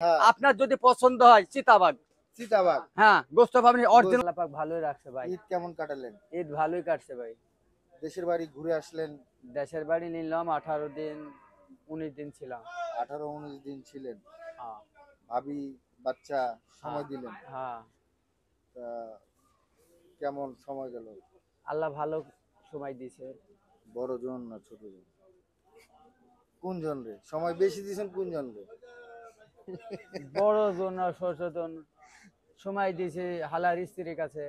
আপনার যদি পছন্দ হয় চিতাবাঘ হ্যাঁ গোস্ত পাবেন অরিজিনাল। পাক ভালোই রাখছে ভাই। ঈদ কেমন কাটালেন? ঈদ ভালোই কাটছে ভাই। দেশের বাড়ি ঘুরে আসলেন? দেশের বাড়ি নিলাম 18 দিন 19 দিন ছিলাম। 18-19 দিন ছিলেন। হ্যাঁ ভাবি বাচ্চা সময় দিলেন। হ্যাঁ কেমন সময় গেল? আল্লাহ ভালো সময় দিয়েছে। বড় জন না ছোট জন? কোন জন রে সময় বেশি দিয়েছেন? কোন জন রে? বড় জন আর ছোট জন সময় দিয়েছে হালার স্ত্রীর কাছে।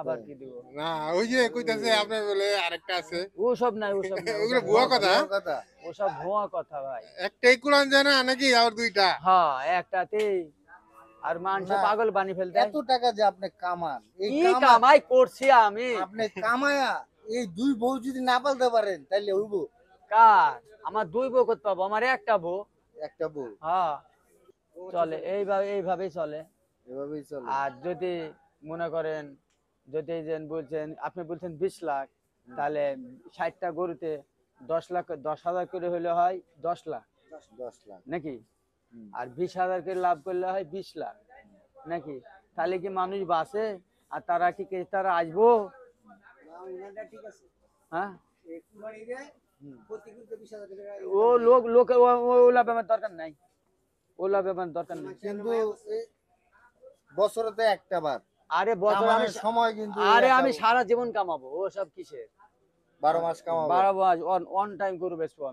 আবার কি দিব না ওই যে কইতাছে আপনার বলে আরেকটা আছে ওসব নাই ওসব নাই ওগুলো ভুয়া কথা। ওসব ভুয়া কথা ভাই। একটাই কোরআন জানা নাকি আর দুইটা? হ্যাঁ একটাতেই। আর মানুষ পাগল বানি ফেলতে। এত টাকা যে আপনি কামান, এই কামাই করছি আমি। আপনি কামায়া এই দুই বউ যদি না পালতে পারেন তাহলে হইব কার? আমার দুই বউ করতে পাবো, আমার একটা বউ। একটা বউ? হ্যাঁ চলে এইভাবেই চলে। এভাবেই চলে। আর যদি মনে করেন যদি বলছেন আপনি বলছেন 20 লাখ, তাহলে 60টা গরুতে 10 লাখ 10,000 করে হলে হয় 10 লাখ 10 লাখ নাকি? আর 20,000 করে লাভ করলে হয় 20 লাখ নাকি? তাহলে কি মানুষ বাঁচে? আর তারা কি তারা আসবো? হ্যাঁ ও লোক ওলা ব্যাপার দরকার নাই, ওলা ব্যাপার দরকার নাই। কিন্তু বছরে তো একটা বার। আরে বছর আমি সময় কিন্তু আরে আমি সারা জীবন কামাবো। ও সব কিসের 12 মাস কামাবো? 12 মাস অন টাইম গরু বেচবো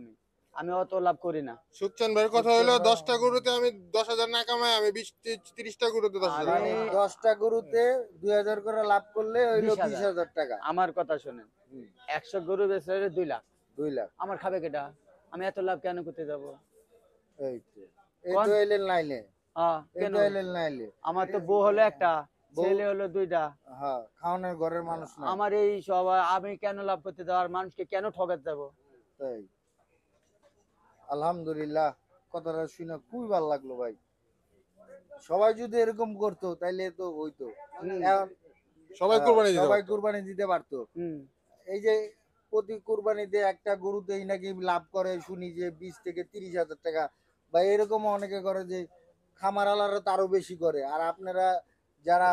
আমি অত লাভ করি না। সুকচান ভাইয়ের কথা হলো 10টা গরুতে আমি 10,000 না কামাই, আমি 20-30টা গরুতে 10,000। 10টা গরুতে 2000 করে লাভ করলে হইলো 20,000 টাকা। আমার কথা শুনেন, 100 গরু বেচলে 2 লাখ। 2 লাখ আমার খাবে কেটা? আমি এত লাভ কেন করতে যাব? এই তো এলেন নাইলে। কেন এলেন নাইলে? আমার তো বউ হলো একটা, ছেলে হলো 2টা। হ্যাঁ খাওয়ানোর ঘরের মানুষ না। আমার এই সব আমি কেন লাভ করতে যাব? আর মানুষকে কেন ঠকাতে যাব? তাই আলহামদুলিল্লাহ, কথাটা শুনে খুবই ভালো লাগলো ভাই। সবাই যদি এরকম করতো তাইলে তো হইতো। সবাই কুরবানি দিতে পারতো। এই যে প্রতি কুরবানিতে একটা গরুতেই নাকি লাভ করে শুনি যে 20 থেকে 30,000 টাকা, বা এরকম অনেকে করে যে খামারালারা তারও বেশি করে। আর আপনারা যারা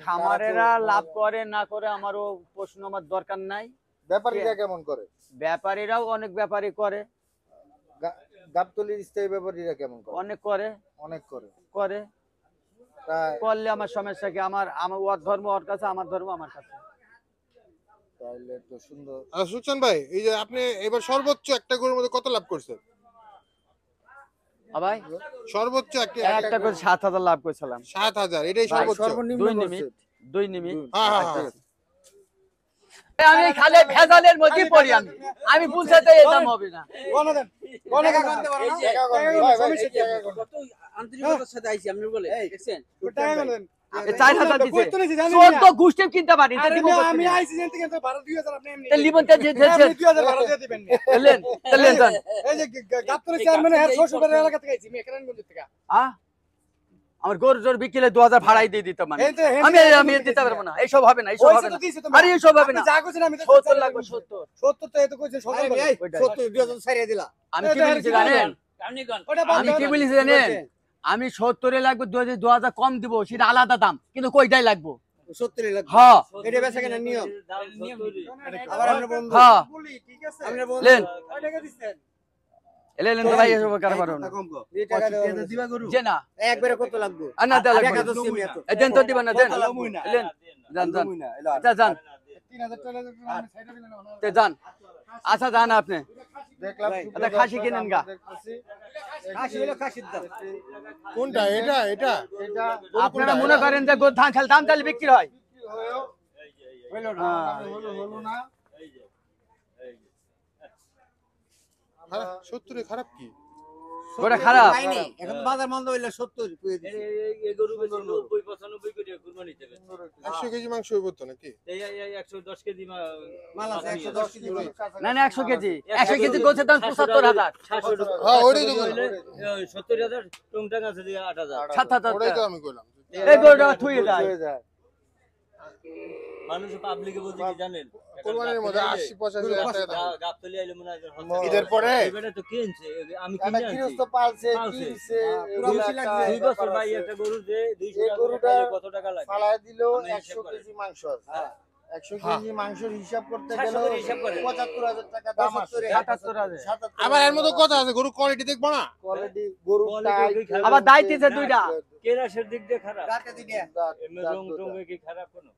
খামারেরা লাভ করে না করে আমারও প্রশ্ন আমার দরকার নাই। ব্যাপারীরা কেমন করে? ব্যাপারীরাও অনেক ব্যাপারী করে। গাবতলির স্থায়ী ব্যাপারীরা কেমন করে? অনেক করে। অনেক করে করলে আমার সমস্যা কি? আমার ওর ধর্ম ওর কাছে, আমার ধর্ম আমার কাছে। তাহলে তো সুন্দর। সুকচান ভাই এই যে আপনি এবার সর্বোচ্চ একটা গরুর মধ্যে কত লাভ করছেন? ভাই সর্বোচ্চ একটা করে 7,000 লাভ করেছিলাম। 7,000 এটাই সর্বোচ্চ? 2 মিনিট। আমি খালি ভেজালের মধ্যে পড়ি। আমি বুঝতে এই দাম হবে না। আন্তরিকতার সাথে আইছি আপনি বলে দেখছেন 4,000 দিছে। 14 গুষ্টিম কিনতে পারি। আমি আইছি জানতে কিন্তু 12-2000 আপনি এমনি লিবন তে 2000 ভাড়া দিয়ে দিবেন। লেন যান। এই যে গাবতলী চেয়ারম্যান এর শ্বশুরের এলাকা থেকে আইছি, আমি কেরানগঞ্জ থেকে। আমার গরু জোর বিকেলে 2000 ভাড়াই দিয়ে দিতাম। আমি দিতে পারবো না। এইসব হবে না, এইসব হবে না। আরে এইসব হবে না। যা কইছেন আমি 70 লাগবে। 70 তো এত কইছেন 70 2000 ছাড়িয়ে দিলা। আমি কি বলেছি জানেন? আমি কি বলেছি জানেন? আমি 70 লাগবে, 2000 কম দিব, সেটা আলাদা দাম, কিন্তু কয়টাই লাগবে 70 লাগবে। হ্যাঁ এটা বেচা কেনার নিয়ম। আবার আমরা বন্ধু বলি ঠিক আছে। আমরা বন্ধু লেন কয় টাকা দিচ্ছেন? এলেন তো ভাই এসব কার পারো না। এই টাকা দিবা গরু যে না একবারে কত লাগবে? না দেন টাকা তো সেমি এত। দেন তো দিবেন না, দেন এলেন যান যান 3000 টাকা আমি সাইডে দিলাম না। তে যান। আচ্ছা যান আপনি দেখলাম এটা খাসি কিনেন গা। খাসি হলো খাসির দাম। কোনটা? এটা আপনারা মনে করেন যে ধান খাল দাম তাহলে বিক্রি হয়? হলো না। খারাপ 70 খারাপ কি? ওটা খারাপ পাইনি এখন বাজার মন্দ হইলে 70 কই দিছি। এই গরু বেশি 90-95 করে কুরবানি দেবে। 100 কেজি মাংস হইব তো নাকি? এই 110 কেজি মাল আছে 110 কেজি। না 100 কেজি 100 কেজি গোছের দাম ৭৫,০০০। হ্যাঁ ওইটাই তো 70,000 টংটাং আছে 8,000। ৭,০০০ ওইটাই তো আমি কইলাম। এই গরুটা থুয়ে যায়। মানুষ পাবলিকে বলতে কি জানেন কোরবানির মধ্যে 80-85 হাজার টাকা দাম। গাবতলি আইলে মনে হয় ঈদের পরে? এবারে তো কিনছে আমি একটা কিনে আনছি গৃহস্থ পালছে, পালছে। কিনছে, পুরো এগুলো বেশি একটা লাগছে। 2 বছর ভাই একটা গরু যে 200 এই টাকা গরুটা খাইলে কত টাকা লাগে ফালায় দিল আমি 100 হিসাব করি। কেজি মাংস আছে। হ্যাঁ। 100 কেজি মাংসের হিসাব করতে 700 গেলে করে হিসাব করেন। ৭৫,০০০ টাকা দাম আছে। ৭৭,000 ৭৭,০০০ আবার এর মধ্যে কথা আছে, গরু কোয়ালিটি দেখবো না? কোয়ালিটি গরু কোয়ালিটি টাইট, ওই খারাপ। আবার দায় দিছে দুইটা। কেরাসের দিক দিয়ে খারাপ রাতে দিনে এমনি রং টং কি খারাপ কোনো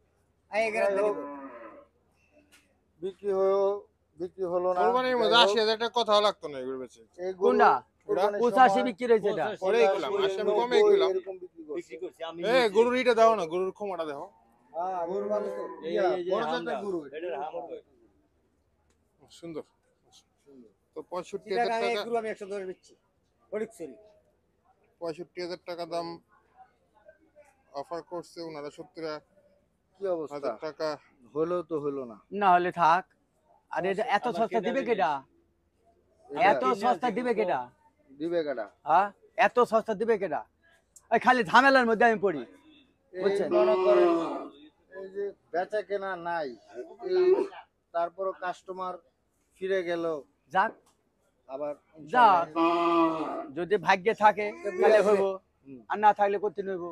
আই এগারে যাই হোক, বিক্রি হলো না। কোরবানির মধ্যে যাই হোক, 80,000 টাকা কথাও লাগতো না এগুলো বেচে। এই গরু কোনটা? কোরবানির 85 সময় বিক্রি হয়েছে এটা। পরেই গেলাম, 80 আমি কমেই গেলাম। এরকম বিক্রি করছে। বিক্রি করছি আমি গরুর ইটা দাও না, গরুর ক্ষমাটা দেখো। হ্যাঁ, গরু ভালো তো। এই ইয়া, এই যে বড় হামলা, জাতের গরু। এটার হাম হয়। সুন্দর। তো 65,000 চিটাগাং টাকা, এক গ্রুপ আমি 110 বেচছি ফটিকছড়ি 65,000 টাকা দাম অফার করছে ওনারা। 70,000 কি অবস্থা? টাকা হলো তো হলো না। না হলে থাক। আর এটা এত আমার সস্তা কেনা দিবে জিনিস। কেডা? এত কিনে সস্তা আনছি দিবে কিন্তু। কেডা? দিবে কাটা। হ্যাঁ এত সস্তা দিবে কেডা? এই খালি ঝামেলার মধ্যে আমি পড়ি। এই বুঝছেন? মনে করেন এই যে বেচা কেনা নাই, এই তারপরও কাস্টমার ফিরে গেল যাক আবার যাক, যদি ভাগ্যে থাকে তাহলে হইব, হুম। আর না থাকলে করতে হইব।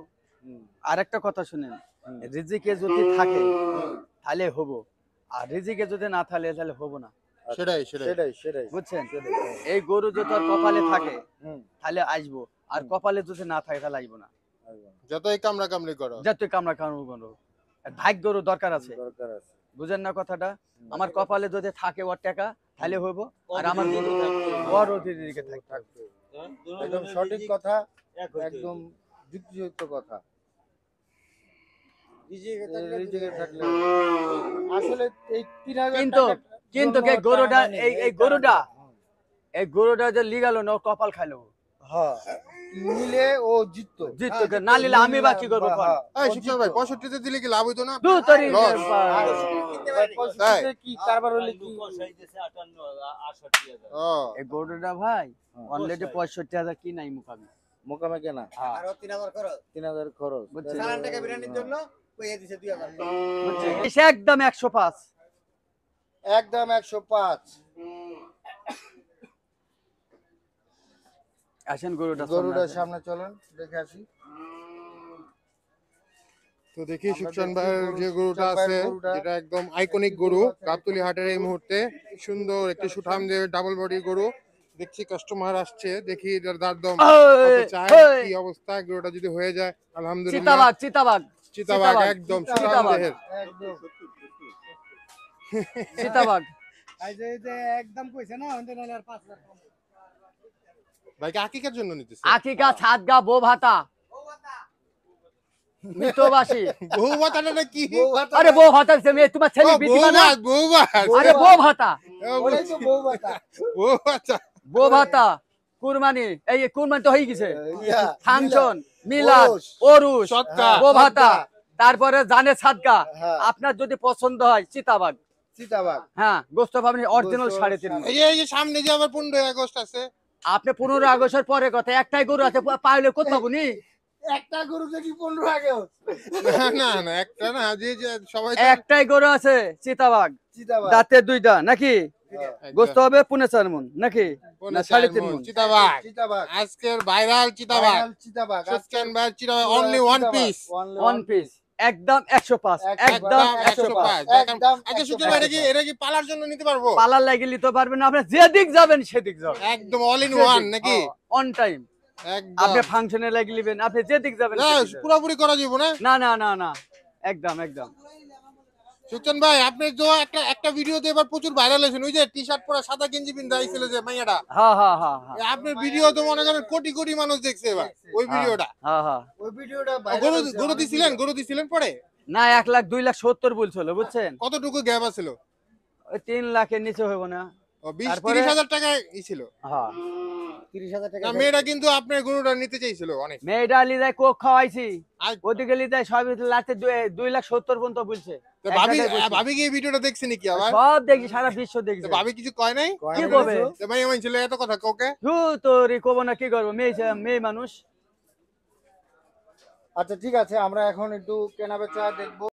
হুম, আর একটা কথা শুনেন, হুম। রিজিকে যদি থাকে তাহলে হব, আর রিজিকে যদি না থাকে তাহলে হব না। সেটাই। সেটাই বুঝছেন? এই গরু যদি তোর কপালে থাকে হুম, তাহলে আসবো, আর কপালে যদি না থাকে তাহলে আসবো না। একদম, যতই কামড়া কামড়ি করো। যা তুই কামড়া কামড় করো, ভাগ্যরও দরকার আছে। দরকার আছে। বুঝেন না কথাটা? আমার কপালে যদি থাকে ওর টাকা তাহলে হইব, আর আমার অধিক থাকতে হবে। বড় দিকে থাকতে হবে। থাকতে হবে। হ্যাঁ? একদম দুজনের সঠিক রিজিক কথা, এক হইতে একদম হইবে। যুক্তিযুক্ত কথা। ডিজিকে এই দিকে থাকলে আসলে এই 3,000 কিন্তু- টাকার কিন্তু জন্য এই গরুটা টানাটানি, এই গরুটা এই গরুটা যে লিগালো না, ও কপাল খাইলো, হ্যাঁ, নিলে ও জিততো। জিততো, না নিলে আমি বাকি করবো। হ্যাঁ, এই ও শুক্র ভাই জিততো। 65 তে দিলে কি লাভ হইতো না? দু তরি লস। আর তাই? 65 কি কারবার হলে কি কষাই দিছে 58,000 ও এই গরুটা ভাই হ্যাঁ। অলরেডি 65,000 কি নাই মুখামি। মোকামে কেনা আরো 3000 খরচ 3,000 খরচ। বুঝছি। সালান টাকা বিরিয়ানির জন্য কইয়া দিছে 2000 বুঝছেন? এসে একদম 105। একদম 105। আসেন গরুটা গরুটার সামনে চলেন দেখে আসি। তো দেখি আমরা সুকচান দেখছি ভাইয়ের যে গরুটা সুকচান ভাইয়ের আছে, গরুটা যেটা একদম আইকনিক গরু গাবতলী হাটের এই মুহূর্তে, সুন্দর একটি সুঠাম যে ডাবল বডি গরু। দেখছি কাস্টমার আসছে, দেখি এটার দাম কত চায়, কি অবস্থা। গরুটা যদি হয়ে যায় আলহামদুলিল্লাহ। চিতাবাগ চিতাবাঘ একদম সুঠাম চিতাবাঘ। দেহের। একদম চিতাবাগ। এই যে একদম কইছে না ওনতে নালে আর 5000 কম ভাইকে আকিকার জন্য নিতেছে। আকিকা ছাদগা বো ভাতা মৃতবাসী। বউ ভাতাটা না কি? বউ ভাতা। আরে বো ভাতা মেয়ে তোমার ছেলে ও, বিটিবা না? বউ ভাত। আরে বো ভাতা, ওরাই তো বউ ভাতা। বউ ভাতা। বো ভাতা কুরবানি, এই কুরবানি তো হয়ে গেছে। ইয়া, ফাংশন, মিলাদ, ওরস, ওরুস, সৎকা। বো ভাতা, তারপরে জানে সাদগা। হ্যাঁ, আপনার যদি পছন্দ হয় চিতাবাগ, চিতাবাঘ। হ্যাঁ গোস্ত পাবেন অরিজিনাল গোস্ত 3.5 মণ। এই যে সামনে যে আবার 15 আগস্ট আছে। আপনি 15 আগস্টের পরে কথা, একটাই গরু আছে পাইলে কত পাবনি? একটা গরু দেখি 15 আগে না একটা না, যে সবাই তো একটাই গরু আছে চিতাবাগ, চিতাবাঘ। দাঁতে দুইটা নাকি? হ্যাঁ, গোস্ত হবে 4.5 মণ নাকি? না 3.5 মণ? চিতাবাঘ। চিতাবাঘ। আজকের ভাইরাল চিতাবাঘ। Final চিতাবাঘ। সুকচান ভাই চিতাবাঘ only one piece. One piece একদম 105, একদম 105। একদম আচ্ছা সুকচান ভাই, এটা কি পালার জন্য নিতে পারবো? পালার লাগিয়ে নিতে পারবেন না, আপনি যেদিক যাবেন সেদিক যাবেন একদম অল ইন ওয়ান নাকি? On time. একদম আপনি ফাংশনে লাগিয়ে নেবেন, আপনি যেদিক যাবেন না, সেদিক যাবেন। পুরোপুরি করা যাবে না? না না না না, একদম একদম। সুকচান ভাই, আপনি যে একটা ভিডিওতে এবার প্রচুর ভাইরাল হয়েছেন, ওই যে টি শার্ট পরা সাদা গেঞ্জি পিন্ধা আইছিল যে মাইয়াটা, হ্যাঁ হ্যাঁ হ্যাঁ হ্যাঁ আপনার ভিডিও তো মনে করেন কোটি কোটি মানুষ দেখছে এবার ওই ভিডিওটা। হ্যাঁ হ্যাঁ। ওই ভিডিওটা গরু দিছিলেন পরে? না 1 লাখ 2 লাখ 70 বলছিল, বুঝছেন? কতটুকু গ্যাপ আছিল? ওই 3 লাখের নিচে হইব না। 20-30 হাজার টাকা ছিল। হ্যাঁ 30,000 টাকা। না, মেয়েটা কিন্তু আপনার গরুটা নিতে চাইছিল অনেক। মেয়েটা লিদায় কোক খাওয়াইছি, আর ওদিকে লিদায় সব লাস্টে 2 লাখ 70 পর্যন্ত বলছে। তো এক ভাবি জায়গায় বলছে। ভাবি কি এই ভিডিওটা দেখছে নাকি আবার? সব দেখি, সারা বিশ্ব তো দেখছে। ভাবি কিছু কয় নাই? কি করবে? তো ভাই এমন ছিল এত কথা কাউকে? তোরই কব না, কি করবো, মেয়ে মানুষ। আচ্ছা ঠিক আছে, আমরা এখন একটু কেনা বেচা দেখবো।